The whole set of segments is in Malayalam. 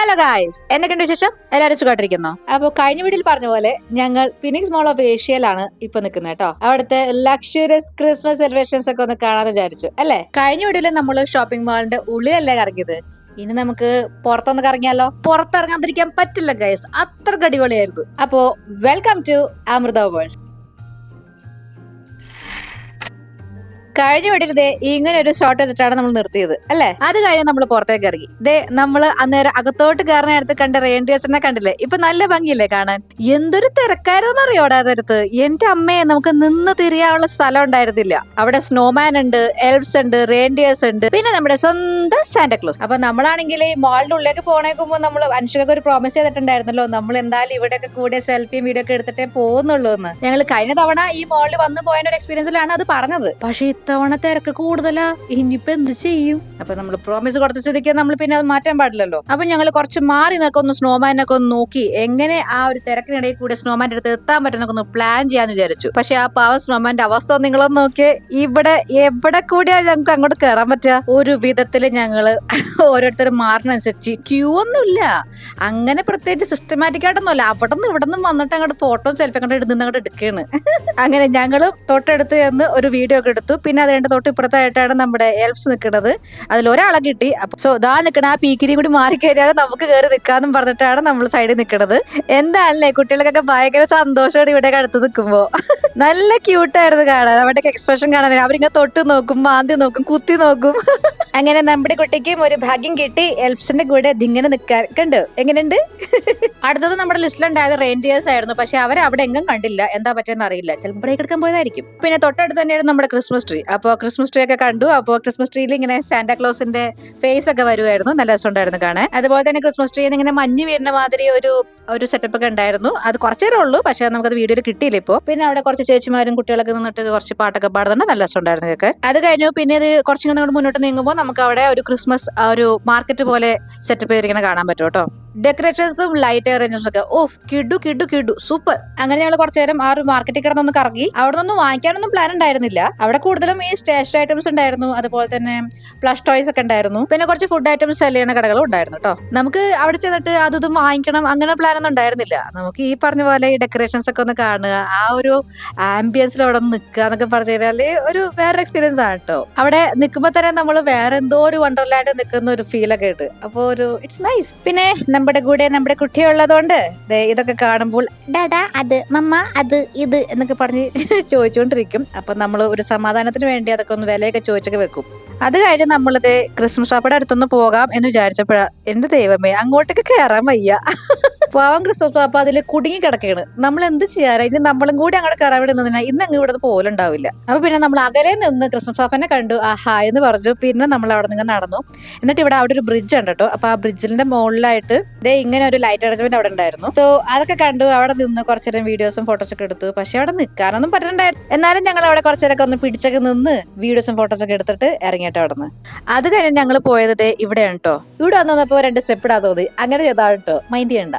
ഹലോ ഗായ്സ്, എന്തൊക്കെയുണ്ട് വിശേഷം? എല്ലാവരും സുഖമായിട്ടിരിക്കുന്നോ? അപ്പോൾ കഴിഞ്ഞ വീഡിയോയിൽ പറഞ്ഞ പോലെ ഞങ്ങൾ ഫിനിക്സ് മോൾ ഓഫ് ഏഷ്യയിലാണ് ഇപ്പൊ നിൽക്കുന്നത് കേട്ടോ. അവിടുത്തെ ലക്ഷറിയസ് ക്രിസ്മസ് സെലിബ്രേഷൻസ് ഒക്കെ ഒന്ന് കാണാന്ന് വിചാരിച്ചു അല്ലേ. കഴിഞ്ഞ വീഡിയോയിൽ നമ്മൾ ഷോപ്പിംഗ് മാളിന്റെ ഉള്ളിലല്ലേ കറങ്ങിയത്. ഇനി നമുക്ക് പുറത്തൊന്ന് കറങ്ങിയാലോ? പുറത്തിറങ്ങാതിരിക്കാൻ പറ്റില്ല ഗൈസ്, അത്ര അടിപൊളിയായിരുന്നു. അപ്പോ വെൽക്കം ടു അമൃത വേൾഡ്. കഴിഞ്ഞ വീട്ടിൽ ദേ ഇങ്ങനെ ഒരു ഷോട്ട് വെച്ചിട്ടാണ് നമ്മൾ നിർത്തിയത് അല്ലെ. അത് കഴിഞ്ഞ് നമ്മൾ പുറത്തേക്ക് ഇറങ്ങി. ദേ നമ്മള് അന്നേരം അകത്തോട്ട് കയറുന്ന അടുത്ത് കണ്ട റെയിൻഡിയേഴ്സിനെ കണ്ടില്ലേ? ഇപ്പൊ നല്ല ഭംഗിയില്ലേ കാണാൻ? എന്തൊരു തിരക്കായിരുന്നു അറിയോടെ അതടുത്ത്. എന്റെ അമ്മയെ നമുക്ക് നിന്ന് തിരിയാനുള്ള സ്ഥലം ഉണ്ടായിരുന്നില്ല. അവിടെ സ്നോമാൻ ഉണ്ട്, എൽഫ്സ് ഉണ്ട്, റെയിൻഡിയേഴ്സ് ഉണ്ട്, പിന്നെ നമ്മുടെ സ്വന്തം സാന്റാക്ലോസ്. അപ്പൊ നമ്മളാണെങ്കിൽ ഈ മാളിന്റെ ഉള്ളിലേക്ക് പോണേക്കുമ്പോ നമ്മൾ അനുഷ്കക്ക് ഒരു പ്രോമിസ് ചെയ്തിട്ടുണ്ടായിരുന്നല്ലോ, നമ്മൾ എന്തായാലും ഇവിടെയൊക്കെ കൂടെ സെൽഫിയും വീഡിയോ ഒക്കെ എടുത്തിട്ടേ പോകുന്നുള്ളൂ എന്ന്. ഞങ്ങൾ കഴിഞ്ഞ തവണ ഈ മാളിൽ വന്നു പോയ ഒരു എക്സ്പീരിയൻസിലാണ് അത് പറഞ്ഞത്. പക്ഷെ ഇത്തവണ തിരക്ക് കൂടുതലാ. ഇനിയിപ്പോ എന്ത് ചെയ്യും? അപ്പൊ നമ്മൾ പ്രോമിസ് കൊടുത്ത സ്ഥിതിക്ക് നമ്മൾ പിന്നെ അത് മാറ്റാൻ പാടില്ലല്ലോ. അപ്പൊ ഞങ്ങൾ കുറച്ച് മാറി നിൽക്കൊന്ന് സ്നോമാനൊക്കെ ഒന്ന് നോക്കി എങ്ങനെ ആ ഒരു തിരക്കിനിടയിൽ കൂടെ സ്നോമാന്റെ അടുത്ത് എത്താൻ പറ്റുന്നൊക്കെ ഒന്ന് പ്ലാൻ ചെയ്യാന്ന് വിചാരിച്ചു. പക്ഷെ ആ പാവ സ്നോമാന്റെ അവസ്ഥ നിങ്ങളൊന്ന് നോക്കിയേ. ഇവിടെ എവിടെ കൂടിയാ ഞങ്ങൾക്ക് അങ്ങോട്ട് കയറാൻ പറ്റുക? ഒരു വിധത്തില് ഞങ്ങള് ഓരോരുത്തരും മാറിനനുസരിച്ച് ക്യൂ ഒന്നുമില്ല, അങ്ങനെ പ്രത്യേകിച്ച് സിസ്റ്റമാറ്റിക് ആയിട്ടൊന്നുമല്ല. അവിടെ നിന്ന് ഇവിടെ നിന്നും വന്നിട്ട് അങ്ങോട്ട് ഫോട്ടോ സെൽഫി അങ്ങോട്ട് എടുത്ത് അങ്ങോട്ട് എടുക്കുകയാണ്. അങ്ങനെ ഞങ്ങളും തൊട്ടടുത്ത് ചെന്ന് ഒരു വീഡിയോ ഒക്കെ എടുത്തു. പിന്നെ അത് കഴിഞ്ഞ തൊട്ട് ഇപ്പുറത്തായിട്ടാണ് നമ്മുടെ എൽഫ്സ് നിൽക്കുന്നത്. അതിൽ ഒരാളെ കിട്ടി. അപ്പൊ സോ ദാ നിൽക്കണ ആ പീക്കിരി കൂടി മാറിക്കഴിഞ്ഞാൽ നമുക്ക് കയറി നിൽക്കാന്നും പറഞ്ഞിട്ടാണ് നമ്മൾ സൈഡിൽ നിൽക്കുന്നത്. എന്താണല്ലേ, കുട്ടികൾക്കൊക്കെ ഭയങ്കര സന്തോഷമാണ് ഇവിടെ അടുത്ത് നിൽക്കുമ്പോ. നല്ല ക്യൂട്ടായിരുന്നു കാണാൻ. അവരുടെയൊക്കെ എക്സ്പ്രഷൻ കാണാൻ. അവരിങ്ങനെ തൊട്ട് നോക്കും, മാന്തി നോക്കും, കുത്തി നോക്കും. അങ്ങനെ നമ്മുടെ കുട്ടിക്കും ഒരു ഭാഗ്യം കിട്ടി എൽഫ്സിന്റെ കൂടെ ഇതിങ്ങനെ നിൽക്കാൻ. കണ്ടു എങ്ങനെയുണ്ട്? അടുത്തത് നമ്മുടെ ലിസ്റ്റിലുണ്ടായത് റെയിൻഡിയേഴ്സ് ആയിരുന്നു. പക്ഷെ അവർ അവിടെ എങ്ങും കണ്ടില്ല. എന്താ പറ്റിയെന്ന് അറിയില്ല. ചിലപ്പോൾ ബ്രേക്ക് എടുക്കാൻ പോയതായിരിക്കും. പിന്നെ തൊട്ടടുത്ത് തന്നെയായിരുന്നു നമ്മുടെ ക്രിസ്മസ് ട്രീ. അപ്പോൾ ക്രിസ്മസ് ട്രീ ഒക്കെ കണ്ടു. അപ്പോൾ ക്രിസ്മസ് ട്രീയിൽ ഇങ്ങനെ സാന്റാക്ലോസിന്റെ ഫേസ് ഒക്കെ വരുമായിരുന്നു. നല്ല രസമുണ്ടായിരുന്നു കാണാൻ. അതുപോലെ തന്നെ ക്രിസ്മസ് ട്രീയിൽ ഇങ്ങനെ മഞ്ഞ് വീരുന്ന മാതിരി ഒരു സെറ്റപ്പ് ഒക്കെ ഉണ്ടായിരുന്നു. അത് കുറച്ചേരേ ഉള്ളൂ, പക്ഷെ നമുക്കത് വീഡിയോയിൽ കിട്ടിയില്ല ഇപ്പോൾ. പിന്നെ അവിടെ കുറച്ച് ചേച്ചിമാരും കുട്ടികളൊക്കെ നിന്നിട്ട് കുറച്ച് പാട്ടൊക്കെ പാടുന്നുണ്ട്. നല്ല രസമുണ്ടായിരുന്നു കേൾക്കാൻ. അത് കഴിഞ്ഞു. പിന്നെ ഇത് കുറച്ചും മുന്നോട്ട് നീങ്ങുമ്പോൾ നമുക്ക് അവിടെ ഒരു ക്രിസ്മസ് ഒരു മാർക്കറ്റ് പോലെ സെറ്റപ്പ് ചെയ്തിരിക്കുന്നത് കാണാൻ പറ്റും കേട്ടോ. ഡെക്കറേഷൻസും ലൈറ്റ് അറേഞ്ച്മെന്റ്സും ഒക്കെ ഓഫ് കിഡു സൂപ്പർ. അങ്ങനെ ഞങ്ങൾ കുറച്ചു നേരം ആ ഒരു മാർക്കറ്റിൽ കിടന്നൊന്ന് കറങ്ങി. അവിടെ നിന്നൊന്നും വാങ്ങിക്കാനൊന്നും പ്ലാൻ ഉണ്ടായിരുന്നില്ല. അവിടെ കൂടുതലും ഈ സ്റ്റേഷനറി ഐറ്റംസ് ഉണ്ടായിരുന്നു. അതുപോലെ തന്നെ പ്ലഷ് ടോയ്സ് ഒക്കെ ഉണ്ടായിരുന്നു. പിന്നെ കുറച്ച് ഫുഡ് ഐറ്റംസ് സെല് ചെയ്യുന്ന കടകളും ഉണ്ടായിരുന്നു കേട്ടോ. നമുക്ക് അവിടെ ചെന്നിട്ട് അതും വാങ്ങിക്കണം അങ്ങനെ പ്ലാൻ ഒന്നും ഉണ്ടായിരുന്നില്ല. നമുക്ക് ഈ പറഞ്ഞ പോലെ ഈ ഡെക്കറേഷൻസ് ഒക്കെ ഒന്ന് കാണുക, ആ ഒരു ആംബിയൻസിൽ അവിടെ ഒന്ന് നിൽക്കുക എന്നൊക്കെ പറഞ്ഞു കഴിഞ്ഞാല് ഒരു വേറെ എക്സ്പീരിയൻസ് ആണ് കേട്ടോ. അവിടെ നിൽക്കുമ്പോൾ തന്നെ നമ്മൾ വേറെ എന്തോ ഒരു വണ്ടർലാൻഡ് നിൽക്കുന്ന ഒരു ഫീൽ ഒക്കെ ഉണ്ട്. അപ്പോൾ ഒരു ഇറ്റ്സ് നൈസ്. പിന്നെ നമ്മുടെ കൂടെ നമ്മുടെ കുട്ടി ഉള്ളതുകൊണ്ട് ഇതൊക്കെ കാണുമ്പോൾ ഡാഡാ അത്, മമ്മ അത്, ഇത് എന്നൊക്കെ പറഞ്ഞ് ചോദിച്ചുകൊണ്ടിരിക്കും. അപ്പൊ നമ്മൾ ഒരു സമാധാനത്തിന് വേണ്ടി അതൊക്കെ ഒന്ന് വിലയൊക്കെ ചോദിച്ചൊക്കെ വെക്കും. അത് കഴിഞ്ഞ് നമ്മളിത് ക്രിസ്മസ് ഷോപ്പിന്റെ അടുത്തൊന്ന് പോകാം എന്ന് വിചാരിച്ചപ്പോഴാ എന്റെ ദൈവമേ അങ്ങോട്ടേക്ക് കയറാൻ വയ്യ. പാവം ക്രിസ്മസ് ഷോപ്പ് അതിൽ കുടുങ്ങി കിടക്കുകയാണ്. നമ്മൾ എന്ത് ചെയ്യാറാ? ഇനി നമ്മളും കൂടി അങ്ങോട്ട് കയറാൻ വേണ്ടി നിന്നാ ഇന്ന് അങ്ങ് ഇവിടെ പോലുണ്ടാവില്ല. അപ്പൊ പിന്നെ നമ്മൾ അകലെ നിന്ന് ക്രിസ്മസ് ഷോപ്പിനെ കണ്ടു, ഹായ് എന്ന് പറഞ്ഞു. പിന്നെ നമ്മൾ അവിടെ നിന്ന് നടന്നു. എന്നിട്ട് ഇവിടെ അവിടെ ഒരു ബ്രിഡ്ജ് ഉണ്ട് കേട്ടോ. അപ്പൊ ആ ബ്രിഡ്ജിന്റെ മുകളിലായിട്ട് ഇങ്ങനെ ഒരു ലൈറ്റ് അറേഞ്ച്മെന്റ് അവിടെ ഉണ്ടായിരുന്നു. സോ അതൊക്കെ കണ്ടു. അവിടെ നിന്ന് കുറച്ചു നേരം വീഡിയോസും ഫോട്ടോസും ഒക്കെ എടുത്തു. പക്ഷെ അവിടെ നിൽക്കാനൊന്നും പറ്റുന്നുണ്ടായിരുന്നു. എന്നാലും ഞങ്ങൾ അവിടെ കുറച്ചേരൊക്കെ ഒന്ന് പിടിച്ചൊക്കെ നിന്ന് വീഡിയോസും ഫോട്ടോസും ഒക്കെ എടുത്തിട്ട് ഇറങ്ങിയിട്ട് അവിടെ നിന്ന്. അത് കഴിഞ്ഞ് ഞങ്ങൾ പോയത് ഇവിടെയാണ് കേട്ടോ. ഇവിടെ വന്നപ്പോ 2 സ്റ്റെപ്പ് ഇടാൻ തോന്നി. അങ്ങനെ ചെയ്താണ് കേട്ടോ, മൈൻഡ് ചെയ്യണ്ട.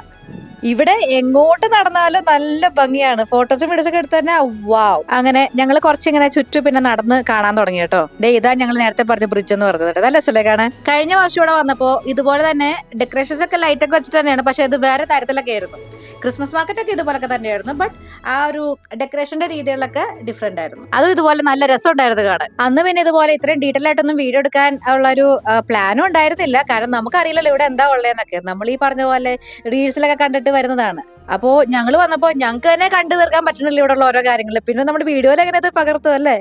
ഇവിടെ എങ്ങോട്ട് നടന്നാലും നല്ല ഭംഗിയാണ്. ഫോട്ടോസും വീഡിയോസും ഒക്കെ എടുത്ത് തന്നെ വാവ്. അങ്ങനെ ഞങ്ങൾ കുറച്ചിങ്ങനെ ചുറ്റും പിന്നെ നടന്ന് കാണാൻ തുടങ്ങി കേട്ടോ. ഇതാ ഞങ്ങൾ നേരത്തെ പറഞ്ഞ ബ്രിഡ്ജ് എന്ന് പറഞ്ഞത്. നല്ല രസമല്ലേ കാണാൻ? കഴിഞ്ഞ വർഷം ഇവിടെ വന്നപ്പോ ഇതുപോലെ തന്നെ ഡെക്കറേഷൻസ് ഒക്കെ ലൈറ്റ് ഒക്കെ വെച്ചിട്ട് തന്നെയാണ്. പക്ഷെ ഇത് വേറെ തരത്തിലൊക്കെ ആയിരുന്നു. ക്രിസ്മസ് മാർക്കറ്റ് ഒക്കെ ഇതുപോലൊക്കെ തന്നെയായിരുന്നു. ബട്ട് ആ ഒരു ഡെക്കറേഷന്റെ രീതികളൊക്കെ ഡിഫറെന്റ് ആയിരുന്നു. അതും ഇതുപോലെ നല്ല രസം ഉണ്ടായിരുന്നു കാണാൻ. അന്ന് പിന്നെ ഇതുപോലെ ഇത്രയും ഡീറ്റെയിൽ ആയിട്ടൊന്നും വീഡിയോ എടുക്കാൻ ഉള്ള ഒരു പ്ലാനും ഉണ്ടായിരുന്നില്ല. കാരണം നമുക്കറിയില്ലല്ലോ ഇവിടെ എന്താ ഉള്ളതെന്നൊക്കെ. നമ്മൾ ഈ പറഞ്ഞ പോലെ റീൽസിലൊക്കെ കണ്ടിട്ട് വരുന്നതാണ്. അപ്പോ ഞങ്ങൾ വന്നപ്പോ ഞങ്ങൾക്ക് തന്നെ കണ്ടു തീർക്കാൻ പറ്റണില്ല ഇവിടെ ഉള്ള ഓരോ കാര്യങ്ങൾ. പിന്നെ നമ്മുടെ വീഡിയോയിൽ എങ്ങനെ അത് പകർത്തും അല്ലേ?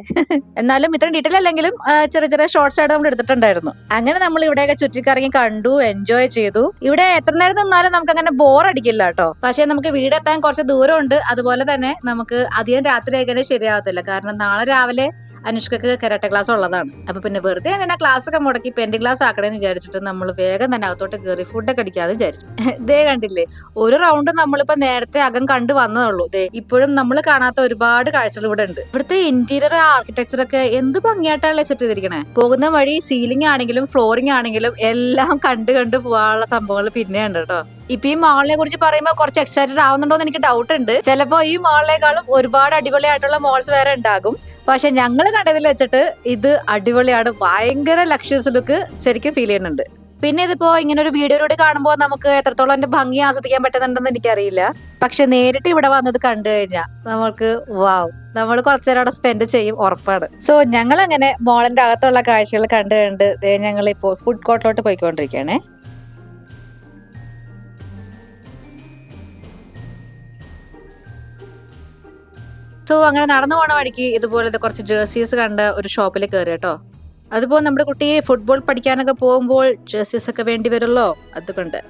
എന്നാലും ഇത്രയും ഡീറ്റെയിൽ അല്ലെങ്കിലും ചെറിയ ചെറിയ ഷോർട്സ് ആയിട്ട് നമ്മൾ എടുത്തിട്ടുണ്ടായിരുന്നു. അങ്ങനെ നമ്മൾ ഇവിടെയൊക്കെ ചുറ്റിക്കറങ്ങി കണ്ടു, എൻജോയ് ചെയ്തു. ഇവിടെ എത്ര നേരം നിന്നാലും നമുക്ക് അങ്ങനെ ബോർ അടിക്കില്ല കേട്ടോ. പക്ഷെ നമുക്ക് വീടെത്താൻ കുറച്ച് ദൂരമുണ്ട്. അതുപോലെ തന്നെ നമുക്ക് അധികം രാത്രി ആയിക്കഴിഞ്ഞാൽ ശരിയാവത്തില്ല. കാരണം നാളെ രാവിലെ അനുഷ്കക്ക് കരാട്ടെ ക്ലാസ് ഉള്ളതാണ്. അപ്പൊ പിന്നെ വെറുതെ തന്നെ ക്ലാസ് ഒക്കെ മുടക്കി പെൻഡിങ് ക്ലാസ് ആക്കണേന്ന് വിചാരിച്ചിട്ട് നമ്മൾ വേഗം തന്നെ അകത്തോട്ട് കയറി ഫുഡൊക്കെ അടിക്കാതെ വിചാരിച്ചു. ഇതേ കണ്ടില്ലേ, ഒരു റൗണ്ട് നമ്മളിപ്പോ നേരത്തെ അകം കണ്ടു വന്നതുള്ളൂ. ഇപ്പോഴും നമ്മൾ കാണാത്ത ഒരുപാട് കാഴ്ചകൾ ഇവിടെ ഉണ്ട്. ഇവിടുത്തെ ഇന്റീരിയർ ആർക്കിടെക്ചർ ഒക്കെ എന്ത് ഭംഗിയായിട്ടാണ് സെറ്റ് ചെയ്തിരിക്കണേ. പോകുന്ന വഴി സീലിംഗ് ആണെങ്കിലും ഫ്ലോറിംഗ് ആണെങ്കിലും എല്ലാം കണ്ടു പോകാനുള്ള സംഭവങ്ങൾ പിന്നെ ഉണ്ട് കേട്ടോ. ഇപ്പൊ ഈ മാളിനെ കുറിച്ച് പറയുമ്പോൾ കുറച്ച് എക്സൈറ്റഡ് ആവുന്നുണ്ടോ എന്ന് എനിക്ക് ഡൗട്ട് ഉണ്ട്. ചിലപ്പോ ഈ മാളിനേക്കാളും ഒരുപാട് അടിപൊളിയായിട്ടുള്ള മോൾസ് വേറെ ഉണ്ടാകും. പക്ഷെ ഞങ്ങൾ കണ്ടതിൽ വെച്ചിട്ട് ഇത് അടിപൊളിയാണ്. ഭയങ്കര ലക്ഷസ് ലുക്ക് ശരിക്കും ഫീൽ ചെയ്യുന്നുണ്ട്. പിന്നെ ഇതിപ്പോ ഇങ്ങനെ ഒരു വീഡിയോയിലൂടെ കാണുമ്പോൾ നമുക്ക് എത്രത്തോളം എന്റെ ഭംഗി ആസ്വദിക്കാൻ പറ്റുന്നുണ്ടെന്ന് എനിക്കറിയില്ല. പക്ഷെ നേരിട്ട് ഇവിടെ വന്നത് കണ്ടു കഴിഞ്ഞാൽ നമ്മൾക്ക് വാവ്, നമ്മൾ കുറച്ചേരം അവിടെ സ്പെൻഡ് ചെയ്യും ഉറപ്പാണ്. സോ ഞങ്ങൾ അങ്ങനെ മോളിന്റെ അകത്തുള്ള കാഴ്ചകൾ കണ്ടു കണ്ട് ഞങ്ങൾ ഇപ്പോൾ ഫുഡ് കോർട്ടിലോട്ട് പോയിക്കൊണ്ടിരിക്കുകയാണേ. സോ അങ്ങനെ നടന്നു പോണ വഴിക്ക് ഇതുപോലത്തെ കുറച്ച് ജേഴ്സീസ് കണ്ട ഒരു ഷോപ്പിൽ കയറി കേട്ടോ. അതുപോലെ നമ്മുടെ കുട്ടിയെ ഫുട്ബോൾ പഠിക്കാനൊക്കെ പോകുമ്പോൾ ജേഴ്സീസ് ഒക്കെ വേണ്ടി വരുമല്ലോ, അതുകൊണ്ട്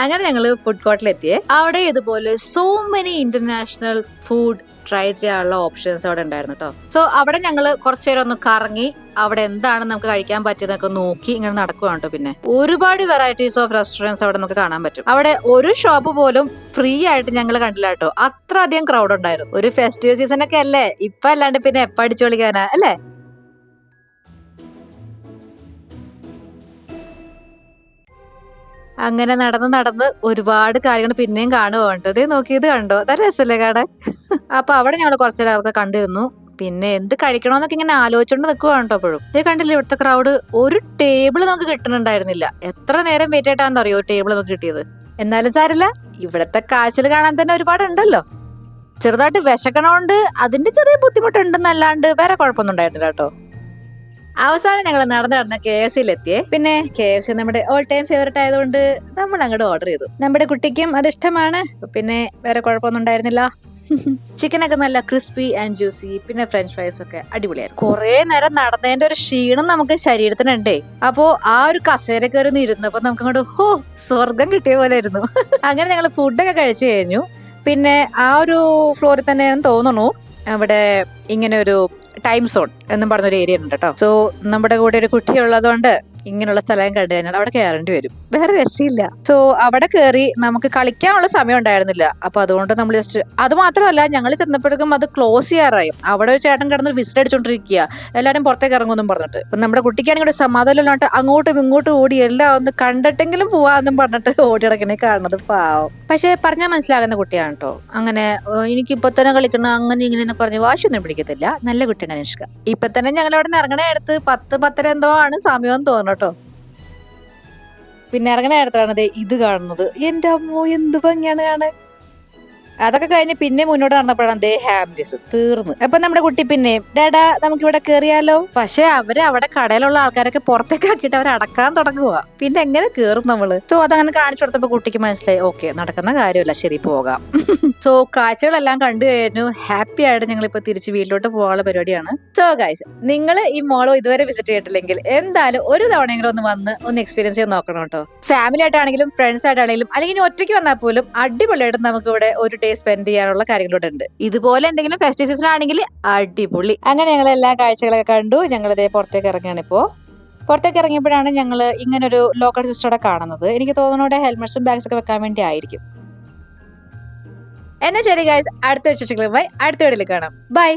അങ്ങനെ ഞങ്ങള് ഫുഡ് കോർട്ടിലെത്തിയേ. അവിടെ ഇതുപോലെ so many international food try ചെയ്യാനുള്ള ഓപ്ഷൻസ് അവിടെ ഉണ്ടായിരുന്നു കേട്ടോ. സോ അവിടെ ഞങ്ങള് കുറച്ചേരം ഒന്ന് കറങ്ങി അവിടെ എന്താണ് നമുക്ക് കഴിക്കാൻ പറ്റിയതൊക്കെ നോക്കി ഇങ്ങനെ നടക്കുവാണ് കേട്ടോ. പിന്നെ ഒരുപാട് വെറൈറ്റീസ് ഓഫ് റെസ്റ്റോറൻറ്റ്സ് അവിടെ നമുക്ക് കാണാൻ പറ്റും. അവിടെ ഒരു ഷോപ്പ് പോലും ഫ്രീ ആയിട്ട് ഞങ്ങൾ കണ്ടില്ല കേട്ടോ. അത്ര അധികം ക്രൗഡ് ഉണ്ടായിരുന്നു. ഒരു ഫെസ്റ്റിവൽ സീസൺ ഒക്കെ അല്ലേ, ഇപ്പൊ അല്ലാണ്ട് പിന്നെ എപ്പ അടിച്ചു പൊളിക്കാനാ അല്ലേ. അങ്ങനെ നടന്ന് നടന്ന് ഒരുപാട് കാര്യങ്ങൾ പിന്നെയും കാണുവാണ്ട്. ഇത് നോക്കിയത് കണ്ടോ, അതാ രസല്ലേ കാണാൻ. അപ്പൊ അവിടെ ഞങ്ങൾ കുറച്ചു നേരം അവർക്ക് കണ്ടിരുന്നു. പിന്നെ എന്ത് കഴിക്കണോന്നൊക്കെ ഇങ്ങനെ ആലോചിച്ചോണ്ട് നിൽക്കുവാണ് കേട്ടോ. അപ്പോഴും ഇത് കണ്ടില്ലേ ഇവിടുത്തെ ക്രൗഡ്. ഒരു ടേബിൾ നമുക്ക് കിട്ടുന്നുണ്ടായിരുന്നില്ല. എത്ര നേരം വെയിറ്റ് ആയിട്ടാണെന്ന് അറിയോ ടേബിൾ നമുക്ക് കിട്ടിയത്. എന്നാലും സാരില്ല, ഇവിടത്തെ കാഴ്ചകൾ കാണാൻ തന്നെ ഒരുപാടുണ്ടല്ലോ. ചെറുതായിട്ട് വിശക്കണോണ്ട് അതിന്റെ ചെറിയ ബുദ്ധിമുട്ടുണ്ടെന്നല്ലാണ്ട് വേറെ കുഴപ്പമൊന്നും ഉണ്ടായിട്ടില്ല കേട്ടോ. അവസാനം ഞങ്ങൾ നടന്ന് നടന്ന് KFC എത്തിയേ. പിന്നെ KFC നമ്മുടെ ഓൾ ടൈം ഫേവറേറ്റ് ആയതുകൊണ്ട് നമ്മൾ അങ്ങോട്ട് ഓർഡർ ചെയ്തു. നമ്മുടെ കുട്ടിക്കും അത് ഇഷ്ടമാണ്. പിന്നെ വേറെ കുഴപ്പമൊന്നും ഉണ്ടായിരുന്നില്ല. ചിക്കനൊക്കെ നല്ല ക്രിസ്പി ആൻഡ് ജ്യൂസി, പിന്നെ ഫ്രഞ്ച് ഫ്രൈസ് ഒക്കെ അടിപൊളിയായിരുന്നു. കുറെ നേരം നടന്നതിന്റെ ഒരു ക്ഷീണം നമുക്ക് ശരീരത്തിനുണ്ടേ. അപ്പോ ആ ഒരു കസേര കയറി ഇരുന്നപ്പോ നമുക്ക് അങ്ങോട്ട് സ്വർഗം കിട്ടിയ പോലെ ആയിരുന്നു. അങ്ങനെ ഞങ്ങൾ ഫുഡൊക്കെ കഴിച്ചു കഴിഞ്ഞു. പിന്നെ ആ ഒരു ഫ്ലോറിൽ തന്നെ തോന്നുന്നു അവിടെ ഇങ്ങനെ ഒരു ടൈം സോൺ എന്നും പറഞ്ഞൊരു ഏരിയ ഉണ്ട് കേട്ടോ. സോ നമ്മുടെ കൂടെ ഒരു കുട്ടി ഉള്ളതുകൊണ്ട് ഇങ്ങനെയുള്ള സ്ഥലം കണ്ടു കഴിഞ്ഞാൽ അവിടെ കയറേണ്ടി വരും, വേറെ രക്ഷയില്ല. സോ അവിടെ കയറി നമുക്ക് കളിക്കാനുള്ള സമയം ഉണ്ടായിരുന്നില്ല. അപ്പൊ അതുകൊണ്ട് നമ്മൾ ജസ്റ്റ്, അത് മാത്രമല്ല ഞങ്ങൾ ചെന്നപ്പോഴേക്കും അത് ക്ലോസ് ചെയ്യാറായി. അവിടെ ഒരു ചേട്ടൻ കിടന്ന് വിസിൽ അടിച്ചോണ്ടിരിക്കുക, എല്ലാരും പുറത്തേക്ക് ഇറങ്ങുമെന്നും പറഞ്ഞിട്ട്. അപ്പൊ നമ്മുടെ കുട്ടിക്കാണെങ്കിൽ ഒരു സമാധാനം ഇല്ലാണ്ട് അങ്ങോട്ടും ഇങ്ങോട്ടും ഓടി എല്ലാം ഒന്ന് കണ്ടിട്ടെങ്കിലും പോവാന്നും പറഞ്ഞിട്ട് ഓടി ഇടക്കണേ കാണുന്നത് പാവം. പക്ഷെ പറഞ്ഞാൽ മനസ്സിലാകുന്ന കുട്ടിയാണ് കേട്ടോ. അങ്ങനെ എനിക്കിപ്പൊ തന്നെ കളിക്കണം അങ്ങനെ ഇങ്ങനെ പറഞ്ഞ് വാശിയൊന്നും പിടിക്കത്തില്ല. നല്ല കുട്ടിയാണ് അനുഷ്ക. ഇപ്പൊ തന്നെ ഞങ്ങൾ അവിടെ നിന്ന് ഇറങ്ങണ അടുത്ത് 10-10:30 എന്തോ ആണ് സമയം തോന്നുന്നു കേട്ടോ. പിന്നെ ഇറങ്ങണ അടുത്താണ് ഇത് കാണുന്നത്. എന്റെ അമ്മോ, എന്ത് ഭംഗിയാണ് കാണാൻ. അതൊക്കെ കഴിഞ്ഞ് പിന്നെ മുന്നോട്ട് നടന്നപ്പോഴാണ് ഹാംലെസ് തീർന്നു. അപ്പൊ നമ്മുടെ കുട്ടി പിന്നെ ഡാഡാ നമുക്ക് ഇവിടെ കേറിയാലോ. പക്ഷെ അവര് അവിടെ കടയിലുള്ള ആൾക്കാരൊക്കെ പുറത്തേക്ക് ആക്കിയിട്ട് അവർ അടക്കാൻ തുടങ്ങുക. പിന്നെ എങ്ങനെ കേറും നമ്മള്. സോ അതങ്ങനെ കാണിച്ചു കൊടുത്തപ്പോ കുട്ടിക്ക് മനസ്സിലായി, ഓക്കെ നടക്കുന്ന കാര്യമല്ല, ശരി പോകാം. സോ കാഴ്ചകളെല്ലാം കണ്ടു കഴിഞ്ഞു. ഹാപ്പി ആയിട്ട് ഞങ്ങൾ ഇപ്പൊ തിരിച്ച് വീട്ടിലോട്ട് പോകാനുള്ള പരിപാടിയാണ്. സോ ഗൈസ്, നിങ്ങൾ ഈ മോളോ ഇതുവരെ വിസിറ്റ് ചെയ്തിട്ടില്ലെങ്കിൽ എന്തായാലും ഒരു തവണയെങ്കിലും ഒന്ന് എക്സ്പീരിയൻസ് ചെയ്ത് നോക്കണം കേട്ടോ. ഫാമിലി ആയിട്ടാണെങ്കിലും ഫ്രണ്ട്സ് ആയിട്ടാണെങ്കിലും അല്ലെങ്കിൽ ഒറ്റയ്ക്ക് വന്നാൽ പോലും അടിപൊളിയായിട്ട് നമുക്ക് ഇവിടെ ഒരു ഡേ സ്പെൻഡ് ചെയ്യാനുള്ള കാര്യങ്ങളോട് ഉണ്ട്. ഇതുപോലെ എന്തെങ്കിലും ഫെസ്റ്റിവൽ സീസൺ ആണെങ്കിൽ അടിപൊളി. അങ്ങനെ ഞങ്ങൾ എല്ലാ കാഴ്ചകളൊക്കെ കണ്ടു. ഞങ്ങൾ ഇതേ പുറത്തേക്ക് ഇറങ്ങിയാണ് ഇപ്പോ. പുറത്തേക്ക് ഇറങ്ങിയപ്പോഴാണ് ഞങ്ങൾ ഇങ്ങനൊരു ലോക്കൽ സിസ്റ്ററെ കാണുന്നത്. എനിക്ക് തോന്നുന്നു ഹെൽമെറ്റ്സും ബാഗ്സ് ഒക്കെ വെക്കാൻ വേണ്ടി ആയിരിക്കും. എന്നാ ശരി ഗൈസ്, അടുത്ത വിശേഷങ്ങളുമായി അടുത്ത വീഡിയോയിൽ കാണാം. ബൈ.